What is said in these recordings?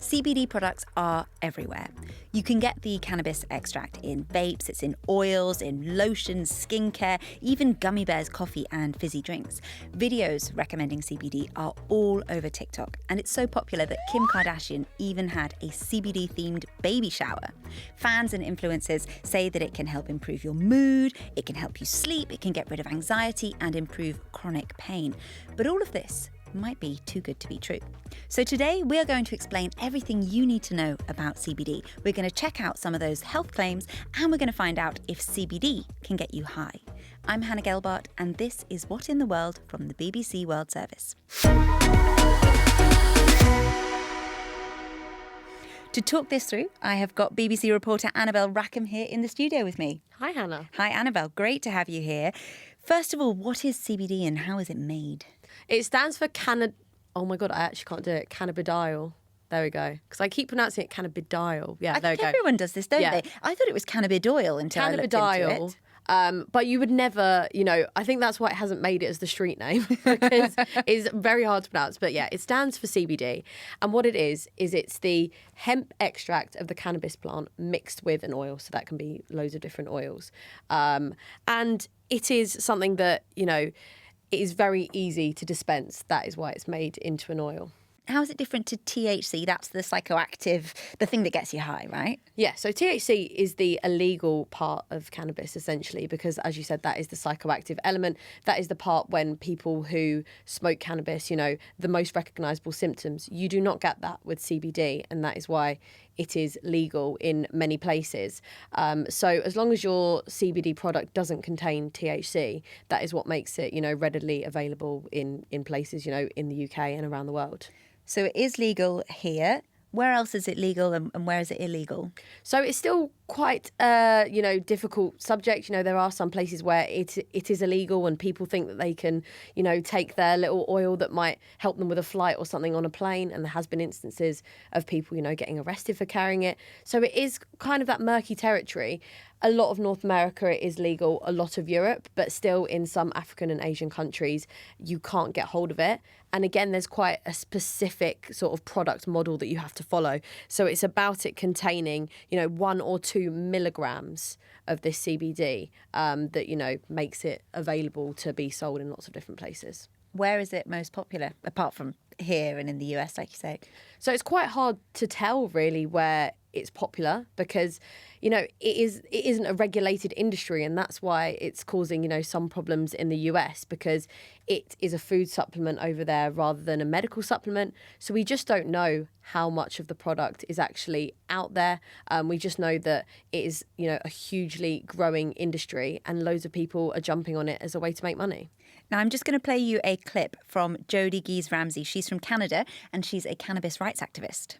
CBD products are everywhere. You can get the cannabis extract in vapes, it's in oils, in lotions, skincare, even gummy bears, coffee and fizzy drinks. Videos recommending CBD are all over TikTok, and it's so popular that Kim Kardashian even had a CBD-themed baby shower. Fans and influencers say that it can help improve your mood, it can help you sleep, it can get rid of anxiety and improve chronic pain. But all of this might be too good to be true. So today we are going to explain everything you need to know about CBD. We're going to check out some of those health claims and we're going to find out if CBD can get you high. I'm Hannah Gelbart and this is What in the World from the BBC World Service. To talk this through, I have got BBC reporter Annabelle Rackham here in the studio with me. Hi, Hannah. Hi, Annabelle. Great to have you here. First of all, what is CBD and how is it made? It stands for Oh my God, I actually can't do it. Cannabidiol. There we go. Because I keep pronouncing it cannabidiol. Yeah, there we go. Everyone does this, don't they? I thought it was cannabidiol until I looked into it. But you would never, I think that's why it hasn't made it as the street name because it's very hard to pronounce. But yeah, it stands for CBD. And what it is it's the hemp extract of the cannabis plant mixed with an oil. So that can be loads of different oils. And it is something that, it is very easy to dispense. That is why it's made into an oil. How is it different to THC? That's the psychoactive, the thing that gets you high, right? Yeah, so THC is the illegal part of cannabis, essentially, because, as you said, that is the psychoactive element. That is the part when people who smoke cannabis, the most recognisable symptoms. You do not get that with CBD, and that is why it is legal in many places. So as long as your CBD product doesn't contain THC, that is what makes it, readily available in places, in the UK and around the world. So it is legal here. Where else is it legal and where is it illegal? So it's still quite, difficult subject. There are some places where it is illegal and people think that they can, take their little oil that might help them with a flight or something on a plane. And there has been instances of people, getting arrested for carrying it. So it is kind of that murky territory. A lot of North America it is legal, a lot of Europe, but still in some African and Asian countries, you can't get hold of it. And again, there's quite a specific sort of product model that you have to follow. So it's about it containing, 1 or 2 milligrams of this CBD that, makes it available to be sold in lots of different places. Where is it most popular, apart from here and in the US, like you say? So it's quite hard to tell, really, where it's popular because, it isn't a regulated industry, and that's why it's causing, some problems in the US because it is a food supplement over there rather than a medical supplement. So we just don't know how much of the product is actually out there. We just know that it is, a hugely growing industry and loads of people are jumping on it as a way to make money. Now, I'm just going to play you a clip from Jodie Gies-Ramsey. She's from Canada and she's a cannabis rights activist.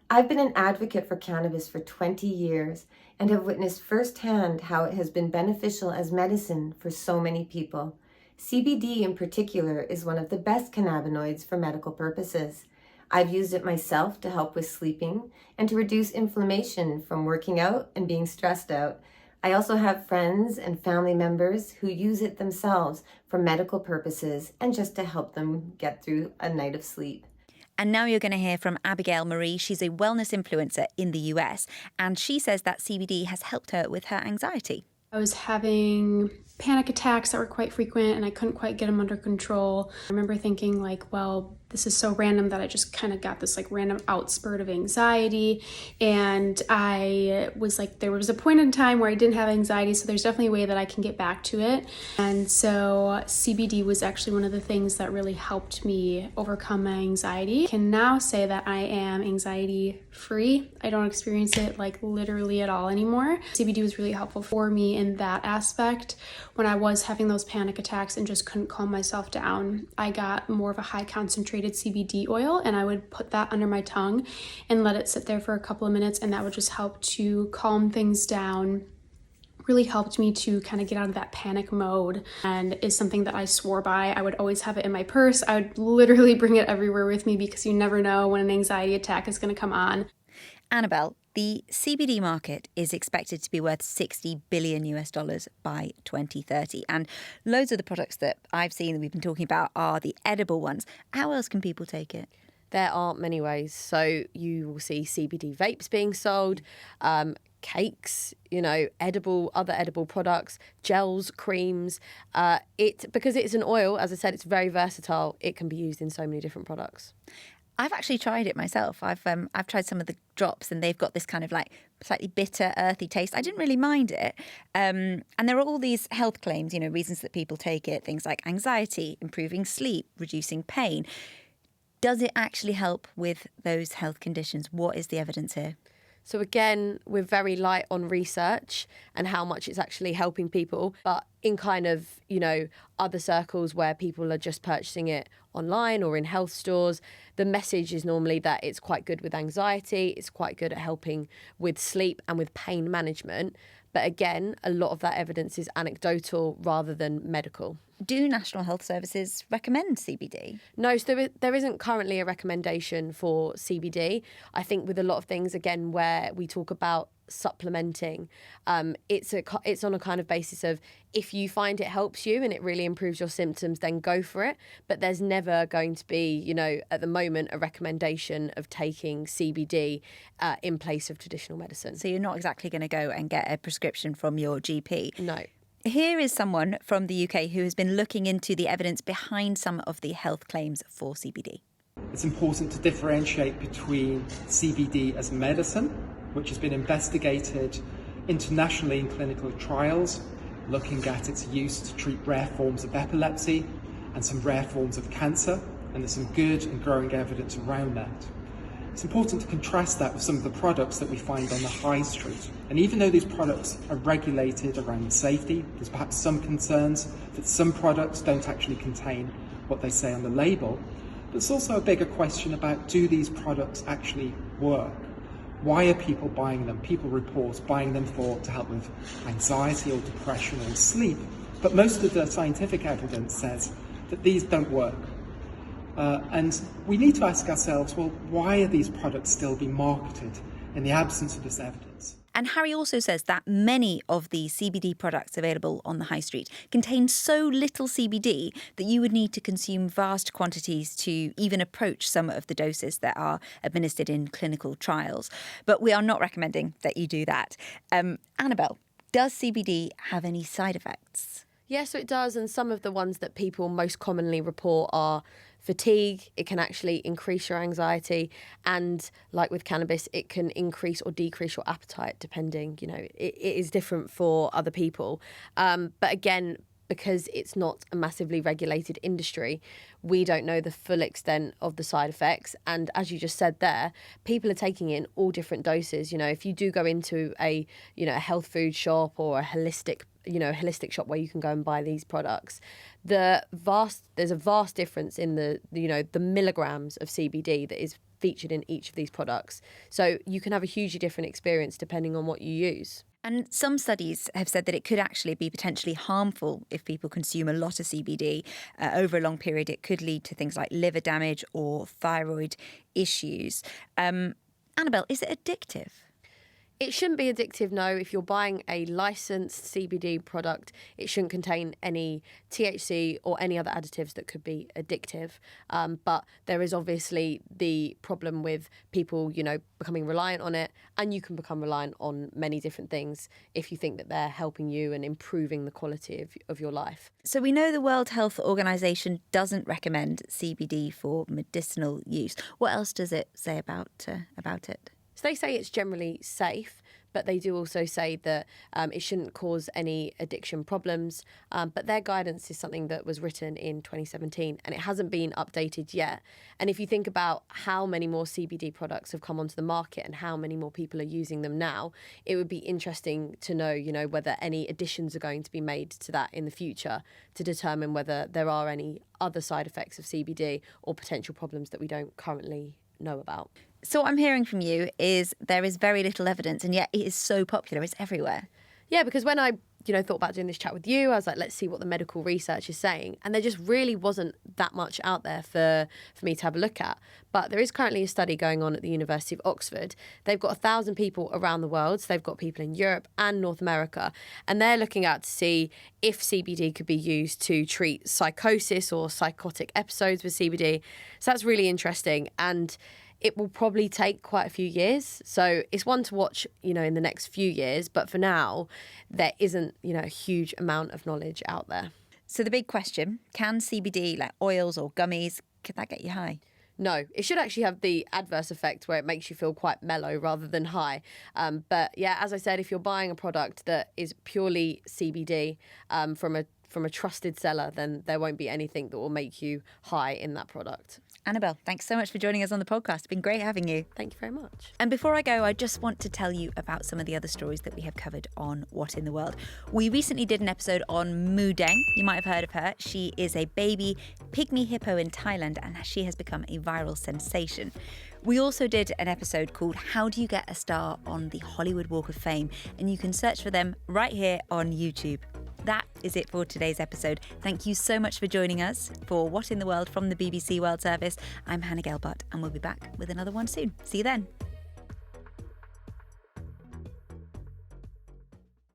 I've been an advocate for cannabis for 20 years and have witnessed firsthand how it has been beneficial as medicine for so many people. CBD in particular is one of the best cannabinoids for medical purposes. I've used it myself to help with sleeping and to reduce inflammation from working out and being stressed out. I also have friends and family members who use it themselves for medical purposes and just to help them get through a night of sleep. And now you're going to hear from Abigail Marie. She's a wellness influencer in the US, and she says that CBD has helped her with her anxiety. I was having panic attacks that were quite frequent and I couldn't quite get them under control. I remember thinking this is so random that I just kind of got this random outspurt of anxiety. And I was there was a point in time where I didn't have anxiety, so there's definitely a way that I can get back to it. And so CBD was actually one of the things that really helped me overcome my anxiety. I can now say that I am anxiety free. I don't experience it literally at all anymore. CBD was really helpful for me in that aspect. When I was having those panic attacks and just couldn't calm myself down, I got more of a high concentrated CBD oil and I would put that under my tongue and let it sit there for a couple of minutes, and that would just help to calm things down. Really helped me to kind of get out of that panic mode, and is something that I swore by. I would always have it in my purse. I would literally bring it everywhere with me because you never know when an anxiety attack is going to come on. Annabelle, the CBD market is expected to be worth $60 billion by 2030. And loads of the products that I've seen that we've been talking about are the edible ones. How else can people take it? There aren't many ways. So you will see CBD vapes being sold, cakes, other edible products, gels, creams. Because it's an oil, as I said, it's very versatile. It can be used in so many different products. I've actually tried it myself. I've tried some of the drops, and they've got this kind of like slightly bitter, earthy taste. I didn't really mind it. And there are all these health claims, reasons that people take it, things like anxiety, improving sleep, reducing pain. Does it actually help with those health conditions? What is the evidence here? So again, we're very light on research and how much it's actually helping people. But in kind of, other circles where people are just purchasing it online or in health stores, the message is normally that it's quite good with anxiety, it's quite good at helping with sleep and with pain management. But again, a lot of that evidence is anecdotal rather than medical. Do National Health Services recommend CBD? No, so there isn't currently a recommendation for CBD. I think with a lot of things, again, where we talk about supplementing, it's on a kind of basis of if you find it helps you and it really improves your symptoms, then go for it. But there's never going to be, at the moment, a recommendation of taking CBD in place of traditional medicine. So you're not exactly going to go and get a prescription from your GP? No. Here is someone from the UK who has been looking into the evidence behind some of the health claims for CBD. It's important to differentiate between CBD as medicine, which has been investigated internationally in clinical trials, looking at its use to treat rare forms of epilepsy and some rare forms of cancer, and there's some good and growing evidence around that. It's important to contrast that with some of the products that we find on the high street. And even though these products are regulated around safety, there's perhaps some concerns that some products don't actually contain what they say on the label. But it's also a bigger question about, do these products actually work? Why are people buying them? People report buying them to help with anxiety or depression or sleep. But most of the scientific evidence says that these don't work. And we need to ask ourselves, well, why are these products still being marketed in the absence of this evidence? And Harry also says that many of the CBD products available on the high street contain so little CBD that you would need to consume vast quantities to even approach some of the doses that are administered in clinical trials. But we are not recommending that you do that. Annabelle, does CBD have any side effects? Yes, so it does. And some of the ones that people most commonly report are fatigue. It can actually increase your anxiety. And like with cannabis, it can increase or decrease your appetite, depending, it is different for other people. But again, because it's not a massively regulated industry, we don't know the full extent of the side effects. And as you just said there, people are taking it in all different doses. If you do go into a health food shop or a holistic shop where you can go and buy these products, there's a vast difference in the milligrams of CBD that is featured in each of these products. So you can have a hugely different experience depending on what you use. And some studies have said that it could actually be potentially harmful if people consume a lot of CBD over a long period. It could lead to things like liver damage or thyroid issues. Annabelle, is it addictive? It shouldn't be addictive, no. If you're buying a licensed CBD product, it shouldn't contain any THC or any other additives that could be addictive. But there is obviously the problem with people, becoming reliant on it, and you can become reliant on many different things if you think that they're helping you and improving the quality of your life. So we know the World Health Organization doesn't recommend CBD for medicinal use. What else does it say about it? So they say it's generally safe, but they do also say that it shouldn't cause any addiction problems. But their guidance is something that was written in 2017 and it hasn't been updated yet. And if you think about how many more CBD products have come onto the market and how many more people are using them now, it would be interesting to know, whether any additions are going to be made to that in the future to determine whether there are any other side effects of CBD or potential problems that we don't currently know about. So what I'm hearing from you is there is very little evidence, and yet it is so popular. It's everywhere. Yeah, because when I thought about doing this chat with you. I was like, let's see what the medical research is saying. And there just really wasn't that much out there for me to have a look at. But there is currently a study going on at the University of Oxford. They've got 1,000 people around the world. So they've got people in Europe and North America. And they're looking at to see if CBD could be used to treat psychosis or psychotic episodes with CBD. So that's really interesting. And it will probably take quite a few years. So it's one to watch, in the next few years. But for now, there isn't, a huge amount of knowledge out there. So the big question, can CBD, like oils or gummies, could that get you high? No, it should actually have the adverse effect where it makes you feel quite mellow rather than high. But yeah, as I said, if you're buying a product that is purely CBD from a trusted seller, then there won't be anything that will make you high in that product. Annabelle, thanks so much for joining us on the podcast. It's been great having you. Thank you very much. And before I go, I just want to tell you about some of the other stories that we have covered on What in the World. We recently did an episode on Mu Deng. You might have heard of her. She is a baby pygmy hippo in Thailand, and she has become a viral sensation. We also did an episode called How Do You Get a Star on the Hollywood Walk of Fame, and you can search for them right here on YouTube. That is it for today's episode. Thank you so much for joining us for What in the World from the BBC World Service. I'm Hannah Gelbart, and we'll be back with another one soon. See you then.